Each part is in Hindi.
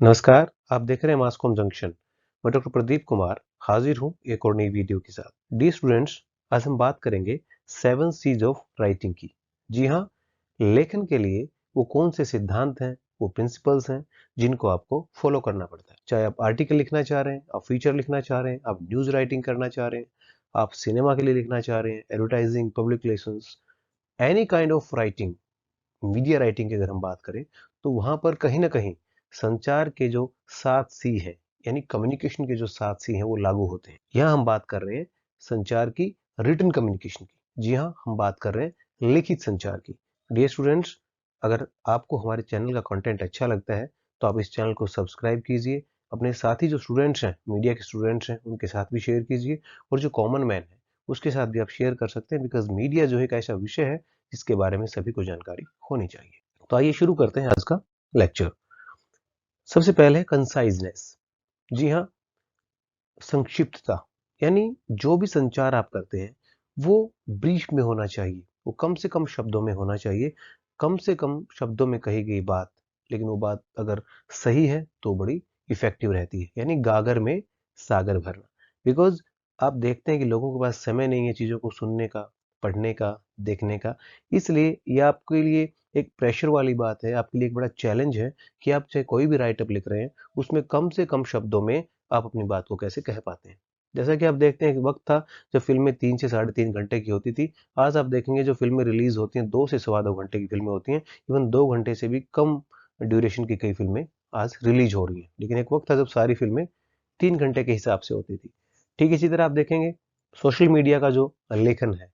नमस्कार, आप देख रहे हैं मासकॉम जंक्शन। मैं डॉक्टर प्रदीप कुमार हाजिर हूँ एक और नई वीडियो के साथ। डी स्टूडेंट्स, आज हम बात करेंगे 7 C's ऑफ राइटिंग की। जी हाँ, लेखन के लिए वो कौन से सिद्धांत हैं, वो प्रिंसिपल्स हैं जिनको आपको फॉलो करना पड़ता है। चाहे आप आर्टिकल लिखना चाह रहे हैं, आप फीचर लिखना चाह रहे हैं, आप न्यूज राइटिंग करना चाह रहे हैं, आप सिनेमा के लिए लिखना चाह रहे हैं, advertising, public relations, any kind of writing, media writing की अगर हम बात करें तो वहां पर कहीं ना कहीं संचार के जो 7 C है, यानी कम्युनिकेशन के जो 7 C हैं वो लागू होते हैं। यहाँ हम बात कर रहे हैं संचार की, रिटन कम्युनिकेशन की। जी हाँ, हम बात कर रहे हैं लिखित संचार की। डियर स्टूडेंट्स, अगर आपको हमारे चैनल का कंटेंट अच्छा लगता है तो आप इस चैनल को सब्सक्राइब कीजिए, अपने साथी जो स्टूडेंट्स हैं, मीडिया के स्टूडेंट्स हैं, उनके साथ भी शेयर कीजिए, और जो कॉमन मैन है उसके साथ भी आप शेयर कर सकते हैं, बिकॉज मीडिया जो है एक ऐसा विषय है जिसके बारे में सभी को जानकारी होनी चाहिए। तो आइए शुरू करते हैं आज का लेक्चर। सबसे पहले कंसाइजनेस। जी हाँ, संक्षिप्तता, यानी जो भी संचार आप करते हैं वो ब्रीफ में होना चाहिए, वो कम से कम शब्दों में होना चाहिए। कम से कम शब्दों में कही गई बात, लेकिन वो बात अगर सही है तो बड़ी इफेक्टिव रहती है, यानी गागर में सागर भरना। बिकॉज आप देखते हैं कि लोगों के पास समय नहीं है चीज़ों को सुनने का, पढ़ने का, देखने का। इसलिए ये आपके लिए एक प्रेशर वाली बात है, आपके लिए एक बड़ा चैलेंज है कि आप चाहे कोई भी राइटअप लिख रहे हैं उसमें कम से कम शब्दों में आप अपनी बात को कैसे कह पाते हैं। जैसा कि आप देखते हैं कि वक्त था जब फिल्में 3 से 3.5 घंटे की होती थी। आज आप देखेंगे जो फिल्में रिलीज होती हैं 2 से 2.25 घंटे की फिल्में होती हैं। इवन 2 घंटे से भी कम ड्यूरेशन की कई फिल्में आज रिलीज हो रही हैं, लेकिन एक वक्त था जब सारी फिल्में 3 घंटे के हिसाब से होती थी। ठीक इसी तरह आप देखेंगे सोशल मीडिया का जो लेखन है,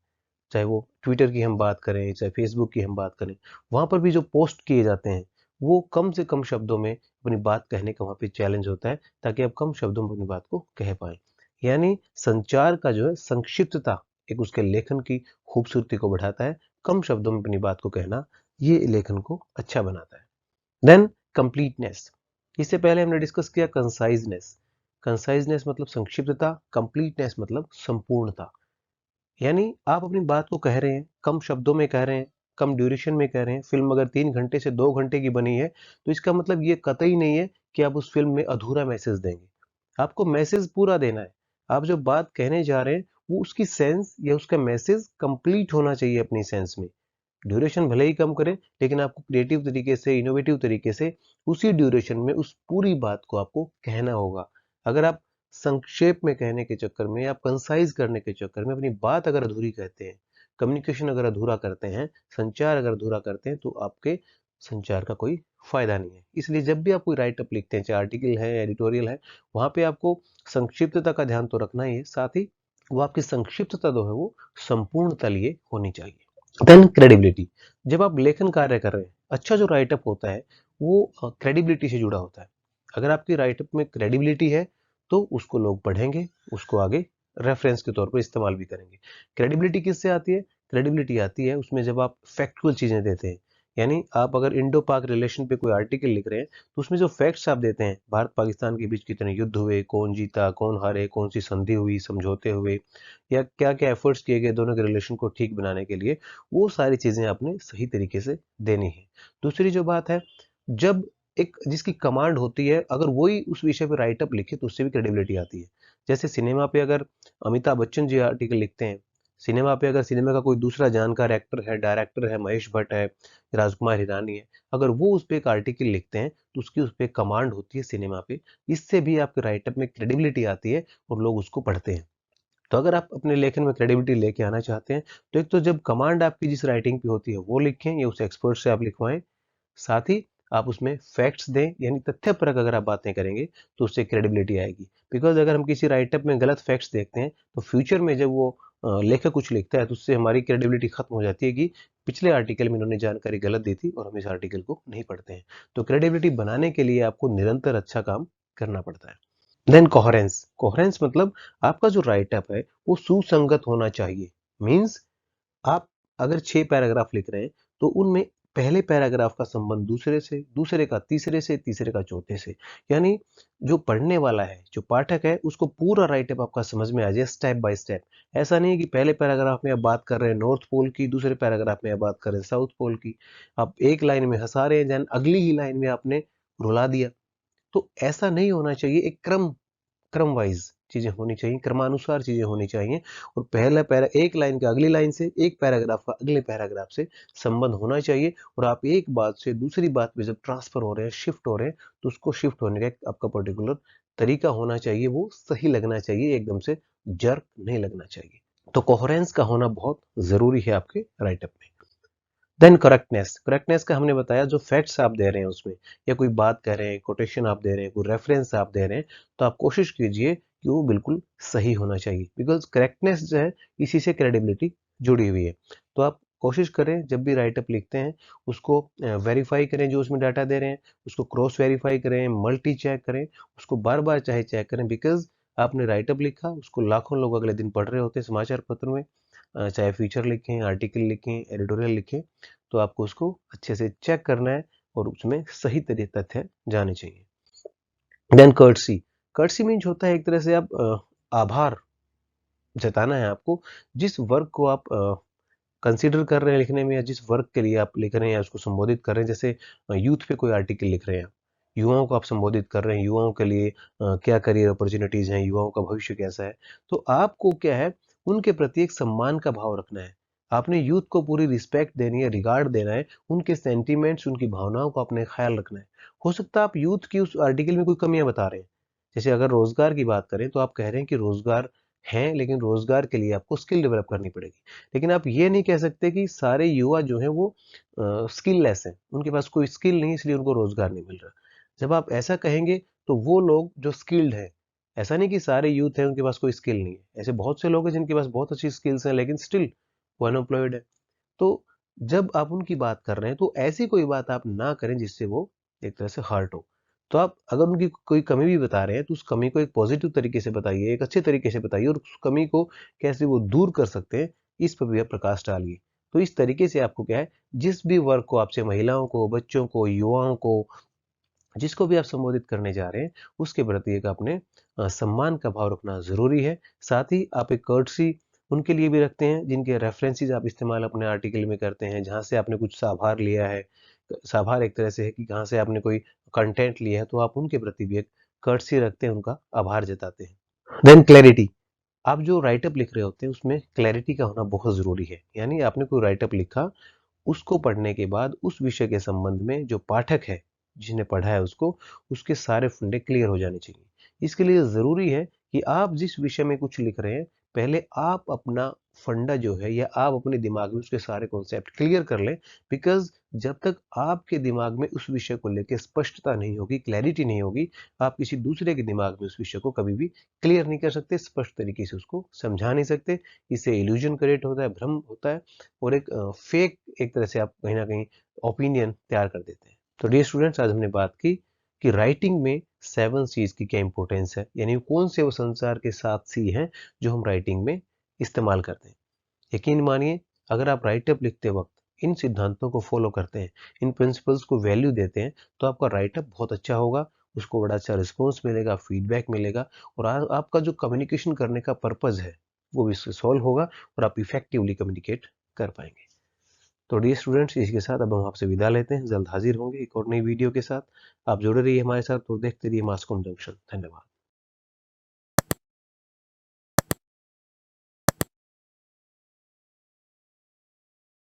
चाहे वो ट्विटर की हम बात करें, चाहे फेसबुक की हम बात करें, वहां पर भी जो पोस्ट किए जाते हैं वो कम से कम शब्दों में अपनी बात कहने का वहां पे चैलेंज होता है, ताकि आप कम शब्दों में अपनी बात को कह पाए। यानी संचार का जो है संक्षिप्तता एक उसके लेखन की खूबसूरती को बढ़ाता है। कम शब्दों में अपनी बात को कहना ये लेखन को अच्छा बनाता है। Then completeness. इससे पहले हमने डिस्कस किया कंसाइजनेस। कंसाइजनेस मतलब संक्षिप्तता, कंप्लीटनेस मतलब संपूर्णता। यानी आप अपनी बात को कह रहे हैं, कम शब्दों में कह रहे हैं, कम ड्यूरेशन में कह रहे हैं। फिल्म अगर 3 घंटे से 2 घंटे की बनी है तो इसका मतलब ये कतई नहीं है कि आप उस फिल्म में अधूरा मैसेज देंगे। आपको मैसेज पूरा देना है। आप जो बात कहने जा रहे हैं वो उसकी सेंस या उसका मैसेज कंप्लीट होना चाहिए अपनी सेंस में। ड्यूरेशन भले ही कम करें, लेकिन आपको क्रिएटिव तरीके से, इनोवेटिव तरीके से उसी ड्यूरेशन में उस पूरी बात को आपको कहना होगा। अगर आप संक्षेप में कहने के चक्कर में, आप कंसाइज करने के चक्कर में अपनी बात अगर अधूरी कहते हैं, कम्युनिकेशन अगर अधूरा करते हैं, संचार अगर अधूरा करते हैं, तो आपके संचार का कोई फायदा नहीं है। इसलिए जब भी आप कोई राइटअप लिखते हैं, चाहे आर्टिकल है, एडिटोरियल है, वहां पे आपको संक्षिप्तता का ध्यान तो रखना ही है, साथ ही वो आपकी संक्षिप्तता जो है वो संपूर्णता लिए होनी चाहिए। Then credibility. जब आप लेखन कार्य कर रहे हैं, अच्छा जो राइटअप होता है वो क्रेडिबिलिटी से जुड़ा होता है। अगर आपकी राइटअप में क्रेडिबिलिटी है तो उसको लोग पढ़ेंगे, उसको आगे रेफरेंस के तौर पर इस्तेमाल भी करेंगे। क्रेडिबिलिटी किससे आती है? क्रेडिबिलिटी आती है उसमें जब आप फैक्चुअल चीजें देते हैं। यानी आप अगर इंडो पाक रिलेशन पे कोई आर्टिकल लिख रहे हैं तो उसमें जो फैक्ट्स आप देते हैं, भारत पाकिस्तान के बीच कितने युद्ध हुए, कौन जीता, कौन हारे, कौन सी संधि हुई, समझौते हुए, या क्या क्या एफर्ट्स किए गए दोनों के रिलेशन को ठीक बनाने के लिए, वो सारी चीजें आपने सही तरीके से देनी है। दूसरी जो बात है, जब एक जिसकी कमांड होती है अगर वही उस विषय पर राइटअप लिखे तो उससे भी क्रेडिबिलिटी आती है। जैसे सिनेमा पे अगर अमिताभ बच्चन जी आर्टिकल लिखते हैं, सिनेमा पे अगर सिनेमा का कोई दूसरा जानकार एक्टर है, डायरेक्टर है, महेश भट्ट है, राजकुमार हिरानी है, अगर वो उस पर एक आर्टिकल लिखते हैं तो उसकी उस पर कमांड होती है सिनेमा पे। इससे भी आपके राइटअप में क्रेडिबिलिटी आती है और लोग उसको पढ़ते हैं। तो अगर आप अपने लेखन में क्रेडिबिलिटी लेके आना चाहते हैं तो एक तो जब कमांड आपकी जिस राइटिंग पे होती है वो लिखें या उस एक्सपर्ट से आप लिखवाएं, साथ ही आप उसमें फैक्ट्स दें, यानी तथ्यपरक अगर आप बातें करेंगे तो उससे क्रेडिबिलिटी आएगी। बिकॉज अगर हम किसी राइटअप में गलत फैक्ट्स देखते हैं तो फ्यूचर में जब वो लेखक कुछ लिखता है तो उससे हमारी क्रेडिबिलिटी खत्म हो जाती है कि पिछले आर्टिकल में इन्होंने जानकारी गलत दी थी और हम इस आर्टिकल को नहीं पढ़ते हैं। तो क्रेडिबिलिटी बनाने के लिए आपको निरंतर अच्छा काम करना पड़ता है। Then coherence. कोहेरेंस मतलब आपका जो राइटअप है वो सुसंगत होना चाहिए। मींस आप अगर 6 पैराग्राफ लिख रहे हैं तो उनमें पहले पैराग्राफ का संबंध दूसरे से, दूसरे का तीसरे से, तीसरे का चौथे से। यानी जो पढ़ने वाला है, जो पाठक है, उसको पूरा राइटअप आपका समझ में आ जाए स्टेप बाय स्टेप। ऐसा नहीं है कि पहले पैराग्राफ में आप बात कर रहे हैं नॉर्थ पोल की, दूसरे पैराग्राफ में आप बात कर रहे हैं साउथ पोल की। आप एक लाइन में हंसा रहे हैं, देन अगली ही लाइन में आपने रुला दिया, तो ऐसा नहीं होना चाहिए, एक क्रम वाइज चीजें होनी चाहिए, क्रमानुसार चीजें होनी चाहिए। और पहला पैरा एक लाइन का अगली लाइन से, एक पैराग्राफ का अगले पैराग्राफ से संबंध होना चाहिए। और आप एक बात से दूसरी बात में जब ट्रांसफर हो रहे हैं, शिफ्ट हो रहे हैं, तो उसको शिफ्ट होने का एक आपका पर्टिकुलर तरीका होना चाहिए, वो सही लगना चाहिए, एकदम से जर्क नहीं लगना चाहिए। तो कोहेरेंस का होना बहुत जरूरी है आपके राइटअप में। देन करेक्टनेस, करेक्टनेस का हमने बताया, जो फैक्ट्स आप दे रहे हैं उसमें, या कोई बात कह रहे हैं, कोटेशन आप दे रहे हैं, कोई रेफरेंस आप दे रहे हैं, तो आप कोशिश कीजिए कि वो बिल्कुल सही होना चाहिए, बिकॉज करेक्टनेस जो है इसी से क्रेडिबिलिटी जुड़ी हुई है। तो आप कोशिश करें जब भी राइटअप लिखते हैं उसको वेरीफाई करें, जो उसमें डाटा दे रहे हैं उसको क्रॉस वेरीफाई करें, मल्टी चेक करें, उसको बार बार चाहे चेक करें, बिकॉज आपने राइटअप लिखा, उसको लाखों लोग अगले दिन पढ़ रहे होते हैं समाचार पत्र में, चाहे फीचर लिखें, आर्टिकल लिखें, एडिटोरियल लिखें, तो आपको उसको अच्छे से चेक करना है और उसमें सही तथ्य जाने चाहिए। देन कर्टसी, कर्टसी मीन्स होता है एक तरह से आप आभार जताना है आपको, जिस वर्क को आप कंसीडर कर रहे हैं लिखने में, या जिस वर्क के लिए आप लिख रहे हैं या उसको संबोधित कर रहे हैं, जैसे यूथ पे कोई आर्टिकल लिख रहे हैं, युवाओं को आप संबोधित कर रहे हैं, युवाओं के लिए क्या करियर अपॉर्चुनिटीज हैं, युवाओं का भविष्य कैसा है, तो आपको क्या है, उनके प्रति एक सम्मान का भाव रखना है। आपने यूथ को पूरी रिस्पेक्ट देनी है, रिगार्ड देना है, उनके सेंटिमेंट्स, उनकी भावनाओं का अपने ख्याल रखना है। हो सकता है आप यूथ की उस आर्टिकल में कोई कमियां बता रहे हैं, जैसे अगर रोजगार की बात करें तो आप कह रहे हैं कि रोजगार है, लेकिन रोजगार के लिए आपको स्किल डेवलप करनी पड़ेगी। लेकिन आप ये नहीं कह सकते कि सारे युवा जो हैं वो स्किललेस हैं, उनके पास कोई स्किल नहीं इसलिए उनको रोजगार नहीं मिल रहा। जब आप ऐसा कहेंगे तो वो लोग जो स्किल्ड हैं, ऐसा नहीं कि सारे यूथ हैं उनके पास कोई स्किल नहीं है, ऐसे बहुत से लोग हैं जिनके पास बहुत अच्छी स्किल्स हैं लेकिन स्टिल वो अनएम्प्लॉयड है। तो जब आप उनकी बात कर रहे हैं तो ऐसी कोई बात आप ना करें जिससे वो एक तरह से हर्ट हो। तो आप अगर उनकी कोई कमी भी बता रहे हैं तो उस कमी को एक पॉजिटिव तरीके से बताइए, एक अच्छे तरीके से बताइए, और उस कमी को कैसे वो दूर कर सकते हैं इस पर भी आप प्रकाश डालिए। तो इस तरीके से आपको क्या है, जिस भी वर्ग को आपसे, महिलाओं को, बच्चों को, युवाओं को, जिसको भी आप संबोधित करने जा रहे हैं, उसके प्रति एक अपने सम्मान का भाव रखना जरूरी है। साथ ही आप एक कर्टसी उनके लिए भी रखते हैं जिनके रेफरेंसेस आप इस्तेमाल अपने आर्टिकल में करते हैं, जहां से आपने कुछ साभार लिया है। साभार एक तरह से है कि कहाँ से आपने कोई कंटेंट लिया है, तो आप उनके प्रति भी एक कर्टसी रखते हैं, उनका आभार जताते हैं। देन क्लैरिटी, आप जो राइटअप लिख रहे होते हैं उसमें क्लैरिटी का होना बहुत जरूरी है। यानी आपने कोई राइटअप लिखा, उसको पढ़ने के बाद उस विषय के संबंध में जो पाठक है, जिसने पढ़ा है उसको, उसके सारे फंडे क्लियर हो जाने चाहिए। इसके लिए जरूरी है कि आप जिस विषय में कुछ लिख रहे हैं, पहले आप अपना फंडा जो है, या आप अपने दिमाग में उसके सारे कॉन्सेप्ट क्लियर कर लें। बिकॉज जब तक आपके दिमाग में उस विषय को लेकर स्पष्टता नहीं होगी, क्लैरिटी नहीं होगी, आप किसी दूसरे के दिमाग में उस विषय को कभी भी क्लियर नहीं कर सकते, स्पष्ट तरीके से उसको समझा नहीं सकते। इससे इल्यूजन क्रिएट होता है, भ्रम होता है, और एक फेक एक तरह से आप कहीं ना कहीं ओपिनियन तैयार कर देते हैं। तो डियर स्टूडेंट्स, आज हमने बात की कि राइटिंग में 7 सीज की क्या इंपॉर्टेंस है, यानी कौन से वो संसार के 7 सी हैं जो हम राइटिंग में इस्तेमाल करते हैं। यकीन मानिए, अगर आप राइटअप लिखते वक्त इन सिद्धांतों को फॉलो करते हैं, इन प्रिंसिपल्स को वैल्यू देते हैं, तो आपका राइटअप बहुत अच्छा होगा, उसको बड़ा अच्छा रिस्पॉन्स मिलेगा, फीडबैक मिलेगा, और आपका जो कम्युनिकेशन करने का पर्पज है वो भी इससे सॉल्व होगा, और आप इफेक्टिवली कम्युनिकेट कर पाएंगे। तो डियर स्टूडेंट्स, इसके साथ अब हम आपसे विदा लेते हैं, जल्द हाजिर होंगे एक और नई वीडियो के साथ। आप जुड़े रहिए हमारे साथ, तो देखते रहिए मास कॉम जंक्शन। धन्यवाद।